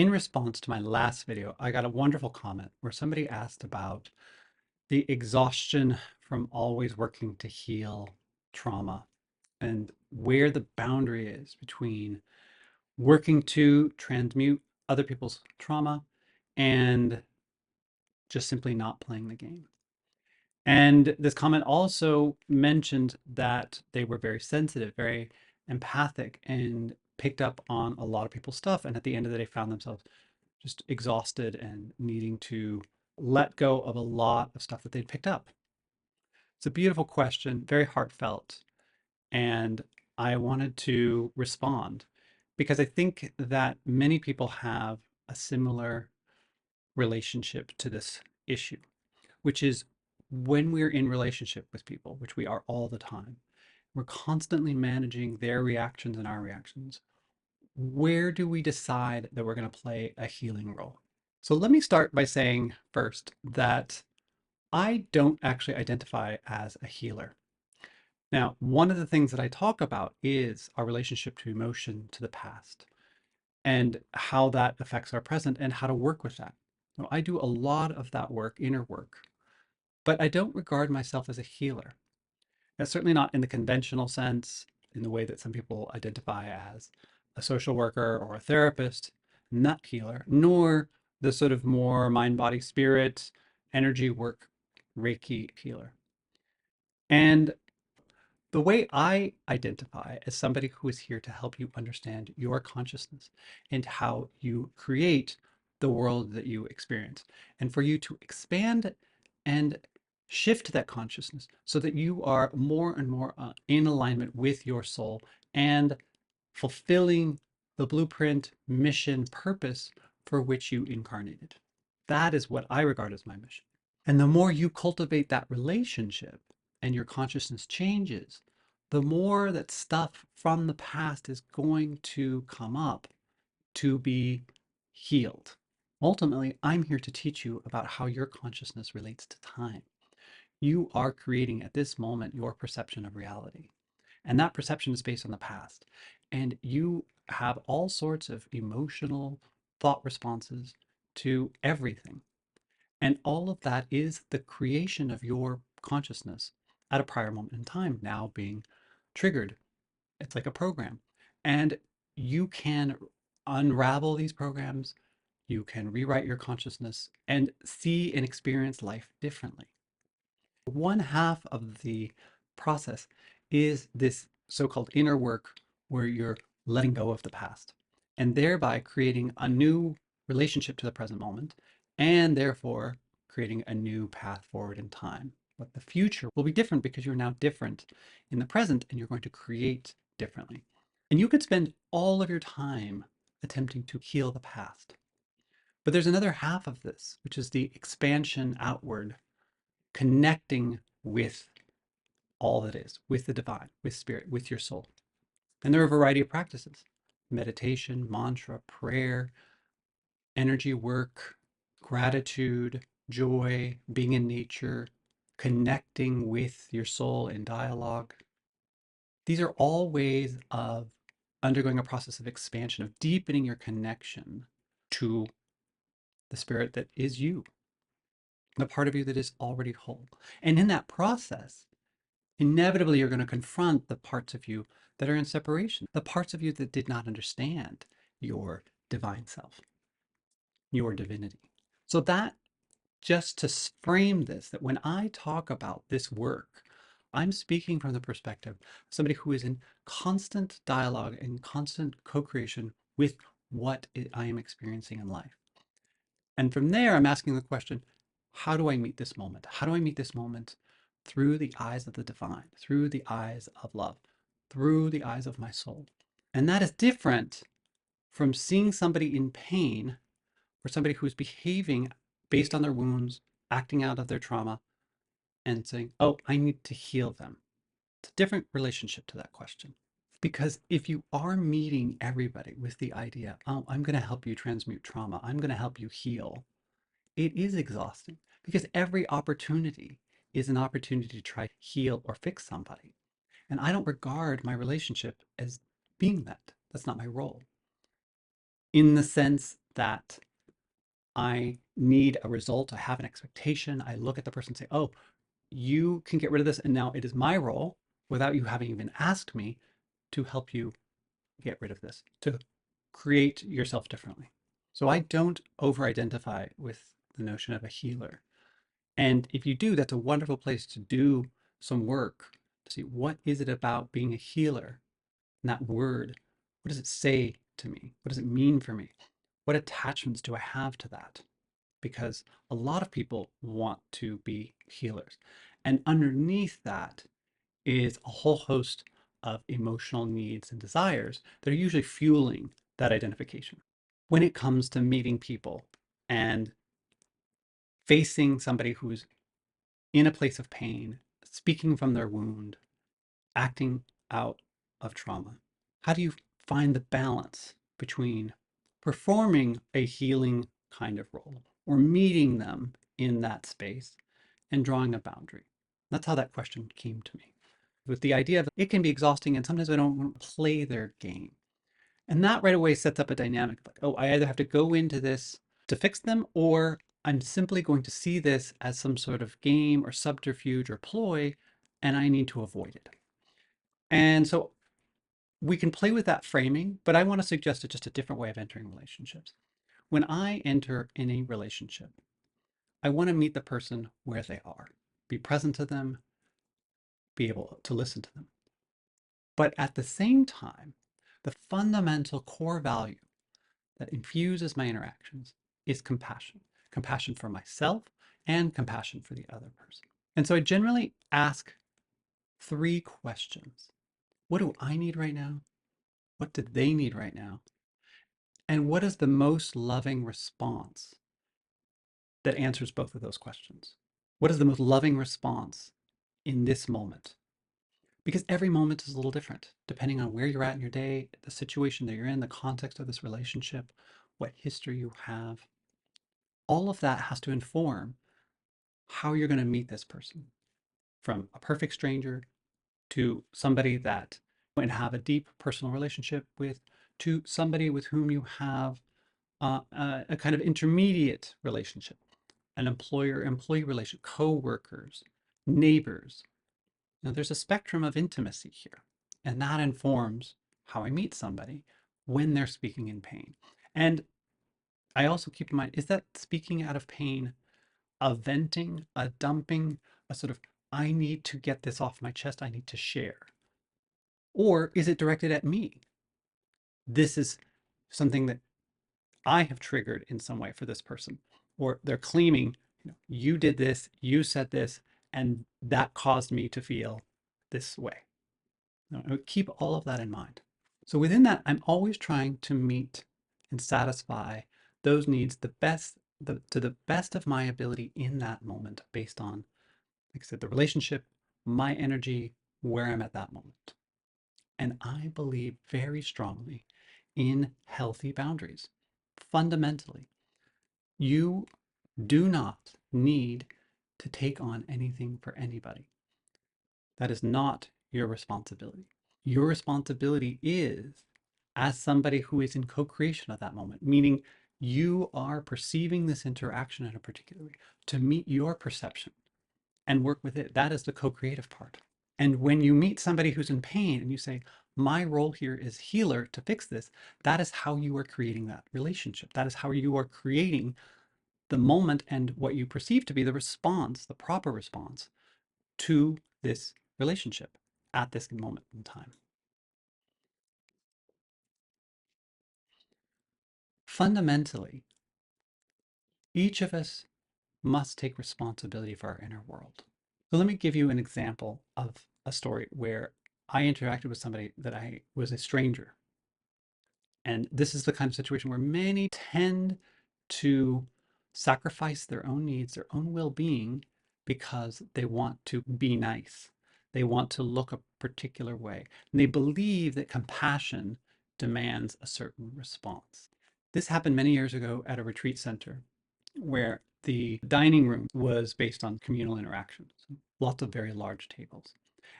In response to my last video, I got a wonderful comment where somebody asked about the exhaustion from always working to heal trauma and where the boundary is between working to transmute other people's trauma and just simply not playing the game. And this comment also mentioned that they were very sensitive, very empathic, and picked up on a lot of people's stuff. And at the end of the day, found themselves just exhausted and needing to let go of a lot of stuff that they'd picked up. It's a beautiful question, very heartfelt. And I wanted to respond because I think that many people have a similar relationship to this issue, which is when we're in relationship with people, which we are all the time, we're constantly managing their reactions and our reactions. Where do we decide that we're going to play a healing role? So let me start by saying first that I don't actually identify as a healer. Now, one of the things that I talk about is our relationship to emotion, to the past, and how that affects our present and how to work with that. So I do a lot of that work, inner work, but I don't regard myself as a healer. That's certainly not in the conventional sense, in the way that some people identify as a social worker or a therapist, not healer, nor the sort of more mind, body, spirit, energy work, Reiki healer. And the way I identify as somebody who is here to help you understand your consciousness and how you create the world that you experience, and for you to expand and shift that consciousness so that you are more and more in alignment with your soul and fulfilling the blueprint, mission, purpose for which you incarnated. That is what I regard as my mission. And the more you cultivate that relationship and your consciousness changes, the more that stuff from the past is going to come up to be healed. Ultimately, I'm here to teach you about how your consciousness relates to time. You are creating at this moment your perception of reality. And that perception is based on the past. And you have all sorts of emotional thought responses to everything. And all of that is the creation of your consciousness at a prior moment in time, now being triggered. It's like a program. And you can unravel these programs, you can rewrite your consciousness and see and experience life differently. One half of the process is this so-called inner work where you're letting go of the past and thereby creating a new relationship to the present moment and therefore creating a new path forward in time. But the future will be different because you're now different in the present and you're going to create differently. And you could spend all of your time attempting to heal the past. But there's another half of this, which is the expansion outward, connecting with all that is, with the divine, with spirit, with your soul. And there are a variety of practices: meditation, mantra, prayer, energy work, gratitude, joy, being in nature, connecting with your soul in dialogue. These are all ways of undergoing a process of expansion, of deepening your connection to the spirit that is you, the part of you that is already whole. And in that process, inevitably you're going to confront the parts of you that are in separation, the parts of you that did not understand your divine self, your divinity. So that, just to frame this, that when I talk about this work, I'm speaking from the perspective of somebody who is in constant dialogue and constant co-creation with what I am experiencing in life. And from there, I'm asking the question, how do I meet this moment? How do I meet this moment through the eyes of the divine, through the eyes of love, through the eyes of my soul? And that is different from seeing somebody in pain or somebody who's behaving based on their wounds, acting out of their trauma, and saying, oh, I need to heal them. It's a different relationship to that question. Because if you are meeting everybody with the idea, oh, I'm going to help you transmute trauma, I'm going to help you heal, it is exhausting because every opportunity is an opportunity to try to heal or fix somebody. And I don't regard my relationship as being that. That's not my role. In the sense that I need a result, I have an expectation, I look at the person and say, oh, you can get rid of this. And now it is my role, without you having even asked me, to help you get rid of this, to create yourself differently. So I don't over identify with the notion of a healer. And if you do, that's a wonderful place to do some work to see what is it about being a healer. And that word, what does it say to me? What does it mean for me? What attachments do I have to that? Because a lot of people want to be healers. And underneath that is a whole host of emotional needs and desires that are usually fueling that identification. When it comes to meeting people and facing somebody who's in a place of pain, speaking from their wound, acting out of trauma, how do you find the balance between performing a healing kind of role or meeting them in that space and drawing a boundary? That's how that question came to me, with the idea of it can be exhausting and sometimes I don't want to play their game. And that right away sets up a dynamic like, oh, I either have to go into this to fix them, or I'm simply going to see this as some sort of game or subterfuge or ploy, and I need to avoid it. And so we can play with that framing, but I want to suggest just a different way of entering relationships. When I enter in a relationship, I want to meet the person where they are, be present to them, be able to listen to them. But at the same time, the fundamental core value that infuses my interactions is compassion. Compassion for myself and compassion for the other person. And so I generally ask three questions. What do I need right now? What do they need right now? And what is the most loving response that answers both of those questions? What is the most loving response in this moment? Because every moment is a little different, depending on where you're at in your day, the situation that you're in, the context of this relationship, what history you have. All of that has to inform how you're going to meet this person, from a perfect stranger to somebody that you might have a deep personal relationship with, to somebody with whom you have a kind of intermediate relationship, an employer-employee relationship, co-workers, neighbors. Now, there's a spectrum of intimacy here, and that informs how I meet somebody when they're speaking in pain. And I also keep in mind, is that speaking out of pain a venting, a dumping, a sort of, I need to get this off my chest, I need to share? Or is it directed at me? This is something that I have triggered in some way for this person. Or they're claiming, you did this, you said this, and that caused me to feel this way. Now, keep all of that in mind. So within that, I'm always trying to meet and satisfy those needs to the best of my ability in that moment, based on, like I said, the relationship, my energy, where I'm at that moment. And I believe very strongly in healthy boundaries. Fundamentally, you do not need to take on anything for anybody. That is not your responsibility. Your responsibility is as somebody who is in co-creation at that moment, meaning you are perceiving this interaction in a particular way to meet your perception and work with it. That is the co-creative part. And when you meet somebody who's in pain and you say, my role here is healer to fix this, that is how you are creating that relationship. That is how you are creating the moment and what you perceive to be the response, the proper response to this relationship at this moment in time. Fundamentally, each of us must take responsibility for our inner world. So let me give you an example of a story where I interacted with somebody that I was a stranger. And this is the kind of situation where many tend to sacrifice their own needs, their own well-being, because they want to be nice. They want to look a particular way. And they believe that compassion demands a certain response. This happened many years ago at a retreat center where the dining room was based on communal interactions, lots of very large tables.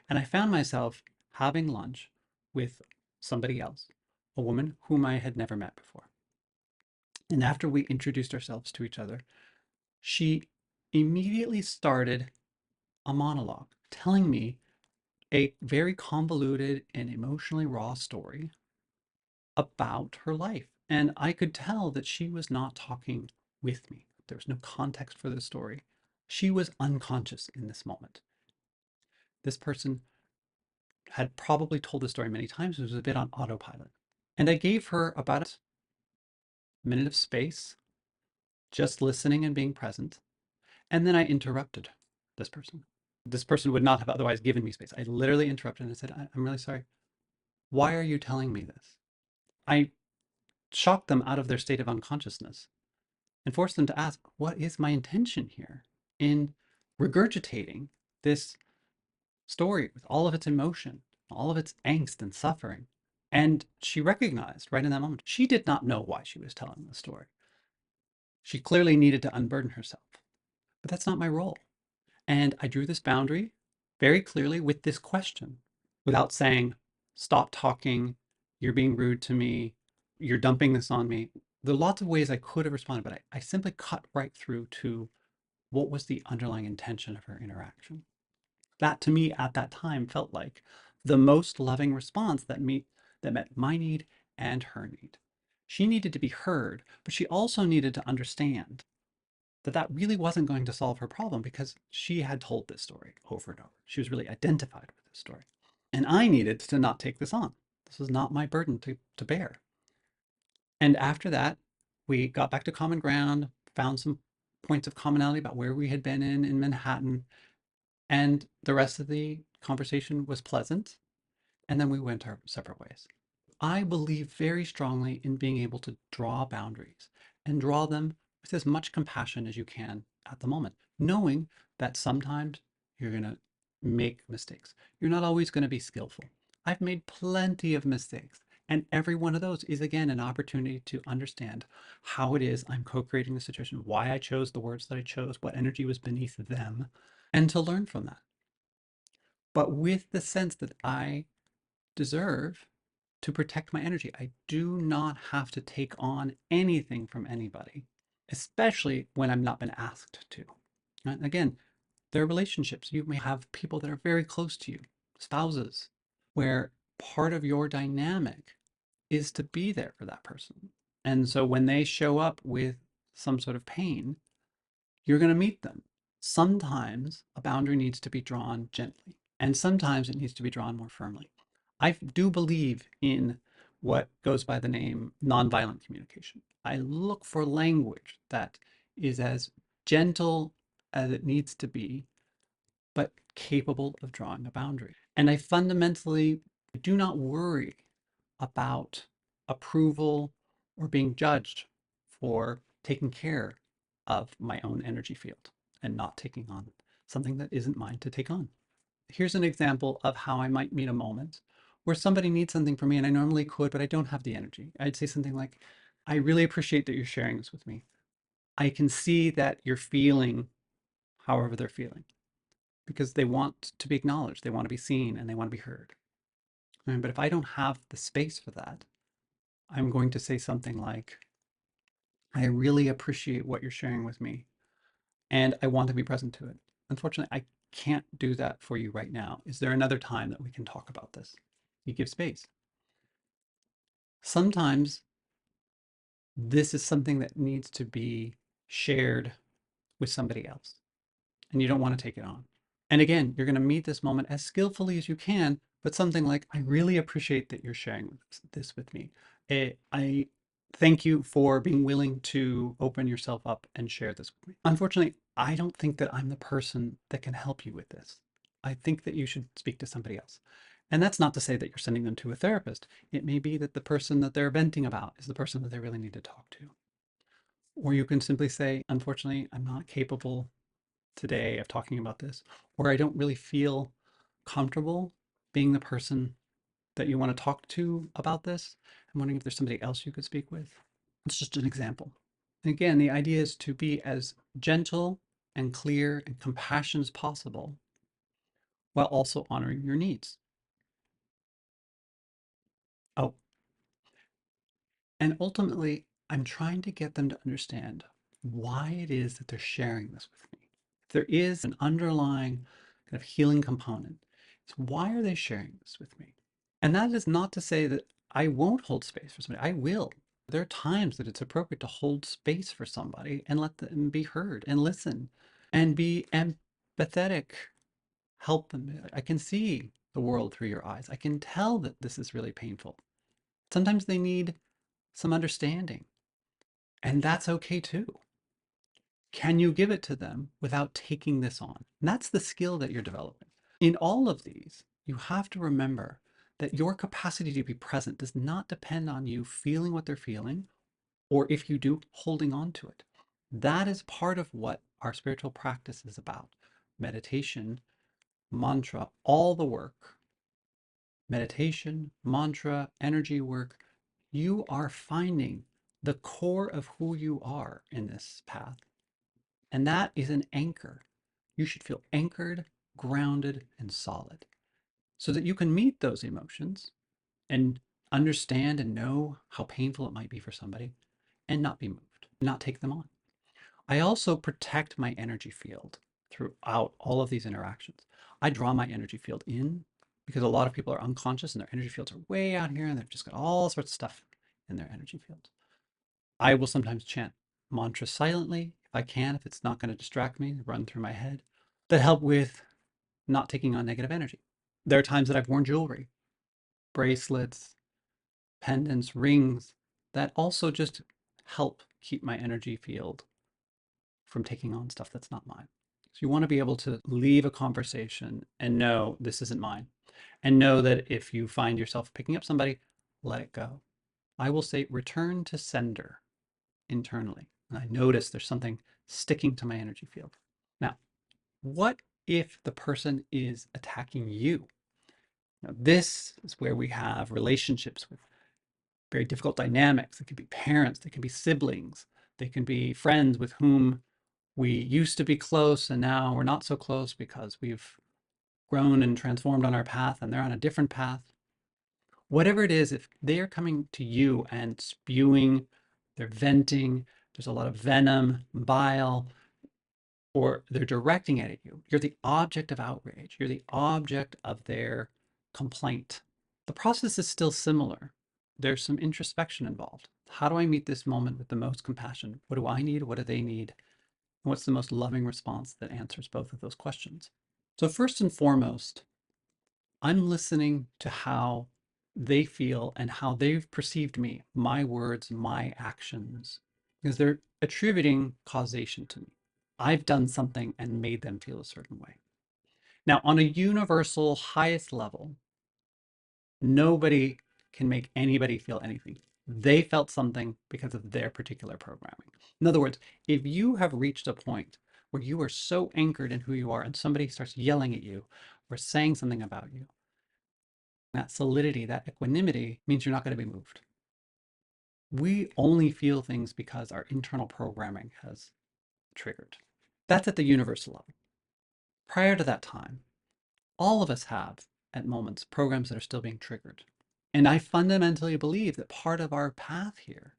And I found myself having lunch with somebody else, a woman whom I had never met before. And after we introduced ourselves to each other, she immediately started a monologue telling me a very convoluted and emotionally raw story about her life. And I could tell that she was not talking with me. There was no context for the story. She was unconscious in this moment. This person had probably told the story many times. It was a bit on autopilot. And I gave her about a minute of space, just listening and being present. And then I interrupted this person. This person would not have otherwise given me space. I literally interrupted and I said, I'm really sorry. Why are you telling me this? I shocked them out of their state of unconsciousness and forced them to ask, what is my intention here in regurgitating this story with all of its emotion, all of its angst and suffering? And she recognized right in that moment, she did not know why she was telling the story. She clearly needed to unburden herself, but that's not my role. And I drew this boundary very clearly with this question without saying, stop talking, you're being rude to me, you're dumping this on me. There are lots of ways I could have responded, but I simply cut right through to what was the underlying intention of her interaction. That to me at that time felt like the most loving response that met my need and her need. She needed to be heard, but she also needed to understand that that really wasn't going to solve her problem because she had told this story over and over. She was really identified with this story. And I needed to not take this on. This was not my burden to bear. And after that, we got back to common ground, found some points of commonality about where we had been in Manhattan. And the rest of the conversation was pleasant. And then we went our separate ways. I believe very strongly in being able to draw boundaries and draw them with as much compassion as you can at the moment, knowing that sometimes you're going to make mistakes. You're not always going to be skillful. I've made plenty of mistakes, and every one of those is, again, an opportunity to understand how it is I'm co creating the situation, why I chose the words that I chose, what energy was beneath them, and to learn from that. But with the sense that I deserve to protect my energy. I do not have to take on anything from anybody, especially when I'm not been asked to. And again, there are relationships. You may have people that are very close to you, spouses, where part of your dynamic is to be there for that person. And so when they show up with some sort of pain, you're going to meet them. Sometimes a boundary needs to be drawn gently, and sometimes it needs to be drawn more firmly. I do believe in what goes by the name nonviolent communication. I look for language that is as gentle as it needs to be, but capable of drawing a boundary. And I fundamentally do not worry about approval or being judged for taking care of my own energy field and not taking on something that isn't mine to take on. Here's an example of how I might meet a moment where somebody needs something from me and I normally could, but I don't have the energy. I'd say something like, I really appreciate that you're sharing this with me. I can see that you're feeling however they're feeling because they want to be acknowledged, they want to be seen, and they want to be heard. But if I don't have the space for that, I'm going to say something like, I really appreciate what you're sharing with me, and I want to be present to it. Unfortunately, I can't do that for you right now. Is there another time that we can talk about this? You give space. Sometimes this is something that needs to be shared with somebody else, and you don't want to take it on. And again, you're going to meet this moment as skillfully as you can, but something like, I really appreciate that you're sharing this with me. I thank you for being willing to open yourself up and share this with me. Unfortunately, I don't think that I'm the person that can help you with this. I think that you should speak to somebody else. And that's not to say that you're sending them to a therapist. It may be that the person that they're venting about is the person that they really need to talk to. Or you can simply say, unfortunately, I'm not capable today of talking about this, or I don't really feel comfortable being the person that you want to talk to about this. I'm wondering if there's somebody else you could speak with. It's just an example. And again, the idea is to be as gentle and clear and compassionate as possible while also honoring your needs. Oh, and ultimately, I'm trying to get them to understand why it is that they're sharing this with me. If there is an underlying kind of healing component, it's why are they sharing this with me? And that is not to say that I won't hold space for somebody. I will. There are times that it's appropriate to hold space for somebody and let them be heard and listen and be empathetic. Help them. I can see the world through your eyes. I can tell that this is really painful. Sometimes they need some understanding, and that's okay too. Can you give it to them without taking this on? And that's the skill that you're developing. In all of these, you have to remember that your capacity to be present does not depend on you feeling what they're feeling, or if you do, holding on to it. That is part of what our spiritual practice is about. Meditation, mantra, all the work, meditation, mantra, energy work, you are finding the core of who you are in this path. And that is an anchor. You should feel anchored, grounded, and solid so that you can meet those emotions and understand and know how painful it might be for somebody and not be moved, not take them on. I also protect my energy field throughout all of these interactions. I draw my energy field in because a lot of people are unconscious and their energy fields are way out here and they've just got all sorts of stuff in their energy fields. I will sometimes chant mantras silently if I can, if it's not going to distract me, run through my head, that help with not taking on negative energy. There are times that I've worn jewelry, bracelets, pendants, rings that also just help keep my energy field from taking on stuff that's not mine. So you want to be able to leave a conversation and know this isn't mine. And know that if you find yourself picking up somebody, let it go. I will say return to sender internally. And I notice there's something sticking to my energy field. Now, what if the person is attacking you? Now, this is where we have relationships with very difficult dynamics. It could be parents, they can be siblings, they can be friends with whom we used to be close and now we're not so close because we've grown and transformed on our path and they're on a different path. Whatever it is, if they are coming to you and spewing, they're venting, there's a lot of venom, bile, or they're directing it at you, you're the object of outrage, you're the object of their complaint. The process is still similar. There's some introspection involved. How do I meet this moment with the most compassion? What do I need? What do they need? And what's the most loving response that answers both of those questions? So, first and foremost, I'm listening to how they feel and how they've perceived me, my words, my actions, because they're attributing causation to me. I've done something and made them feel a certain way. Now, on a universal highest level, nobody can make anybody feel anything. They felt something because of their particular programming. In other words, if you have reached a point where you are so anchored in who you are and somebody starts yelling at you or saying something about you, that solidity, that equanimity means you're not going to be moved. We only feel things because our internal programming has triggered. That's at the universal level. Prior to that time, all of us have, at moments, programs that are still being triggered. And I fundamentally believe that part of our path here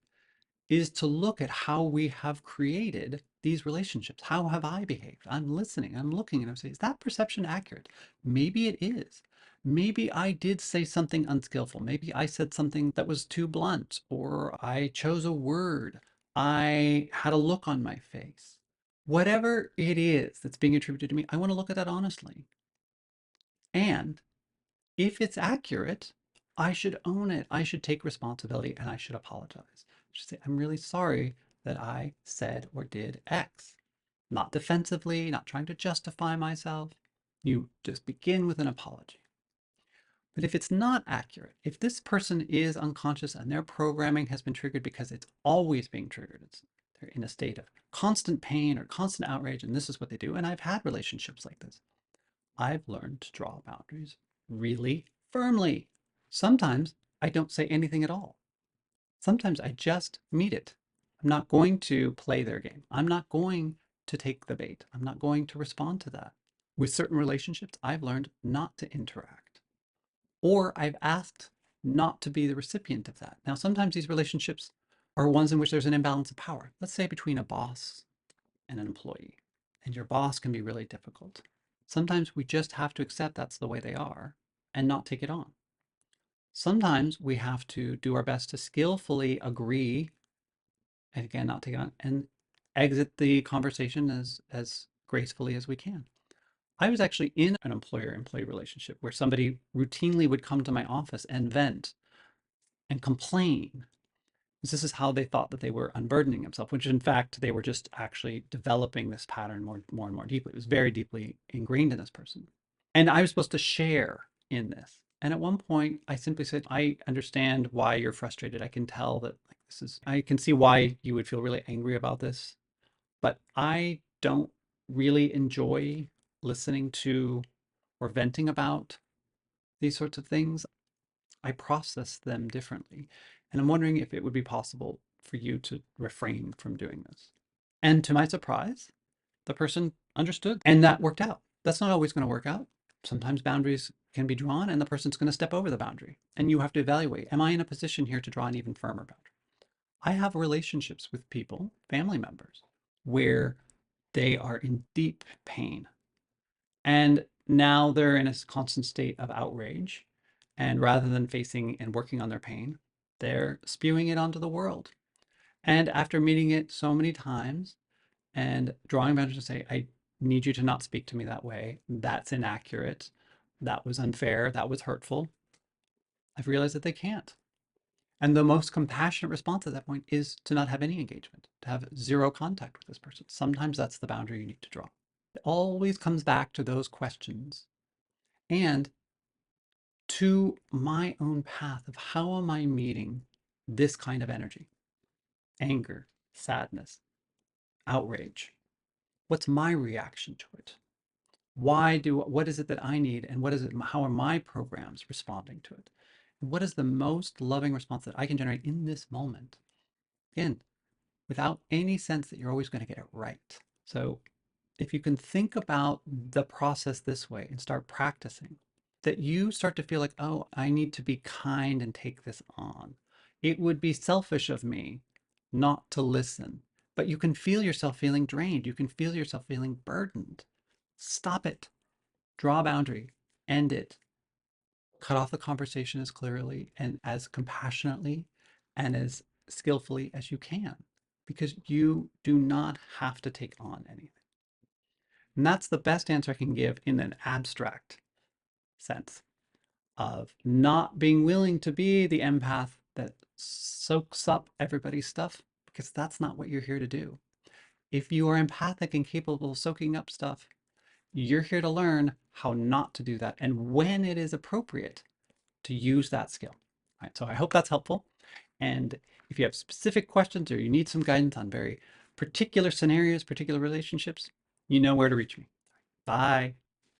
is to look at how we have created these relationships. How have I behaved? I'm listening, I'm looking, and I'm saying, is that perception accurate? Maybe it is. Maybe I did say something unskillful. Maybe I said something that was too blunt, or I chose a word. I had a look on my face. Whatever it is that's being attributed to me, I want to look at that honestly. And if it's accurate, I should own it. I should take responsibility and I should apologize. I should say, I'm really sorry that I said or did X. Not defensively, not trying to justify myself. You just begin with an apology. But if it's not accurate, if this person is unconscious and their programming has been triggered because it's always being triggered, they're in a state of constant pain or constant outrage, and this is what they do. And I've had relationships like this. I've learned to draw boundaries really firmly. Sometimes I don't say anything at all. Sometimes I just meet it. I'm not going to play their game. I'm not going to take the bait. I'm not going to respond to that. With certain relationships, I've learned not to interact, or I've asked not to be the recipient of that. Now, sometimes these relationships are ones in which there's an imbalance of power. Let's say between a boss and an employee, and your boss can be really difficult. Sometimes we just have to accept that's the way they are and not take it on. Sometimes we have to do our best to skillfully agree and again not take it on and exit the conversation as gracefully as we can. I was actually in an employer-employee relationship where somebody routinely would come to my office and vent and complain. This is how they thought that they were unburdening themselves, which in fact they were just actually developing this pattern more and more deeply. It was very deeply ingrained in this person. And I was supposed to share in this. And at one point, I simply said, I understand why you're frustrated. I can tell that like this is, I can see why you would feel really angry about this, but I don't really enjoy listening to or venting about these sorts of things. I process them differently. And I'm wondering if it would be possible for you to refrain from doing this. And to my surprise, the person understood and that worked out. That's not always going to work out. Sometimes boundaries can be drawn and the person's going to step over the boundary. And you have to evaluate, am I in a position here to draw an even firmer boundary? I have relationships with people, family members, where they are in deep pain. And now they're in a constant state of outrage. And rather than facing and working on their pain, they're spewing it onto the world. And after meeting it so many times and drawing boundaries to say, I need you to not speak to me that way. That's inaccurate. That was unfair. That was hurtful. I've realized that they can't. And the most compassionate response at that point is to not have any engagement, to have zero contact with this person. Sometimes that's the boundary you need to draw. It always comes back to those questions and to my own path of how am I meeting this kind of energy? Anger, sadness, outrage. What's my reaction to it? What is it that I need and what is it, how are my programs responding to it? What is the most loving response that I can generate in this moment? Again, without any sense that you're always going to get it right. So if you can think about the process this way and start practicing, that you start to feel like, oh, I need to be kind and take this on. It would be selfish of me not to listen, but you can feel yourself feeling drained. You can feel yourself feeling burdened. Stop it. Draw a boundary. End it. Cut off the conversation as clearly and as compassionately and as skillfully as you can, because you do not have to take on anything. And that's the best answer I can give in an abstract sense of not being willing to be the empath that soaks up everybody's stuff, because that's not what you're here to do. If you are empathic and capable of soaking up stuff, you're here to learn how not to do that and when it is appropriate to use that skill. All right, so I hope that's helpful. And if you have specific questions or you need some guidance on very particular scenarios, particular relationships, you know where to reach me. Bye.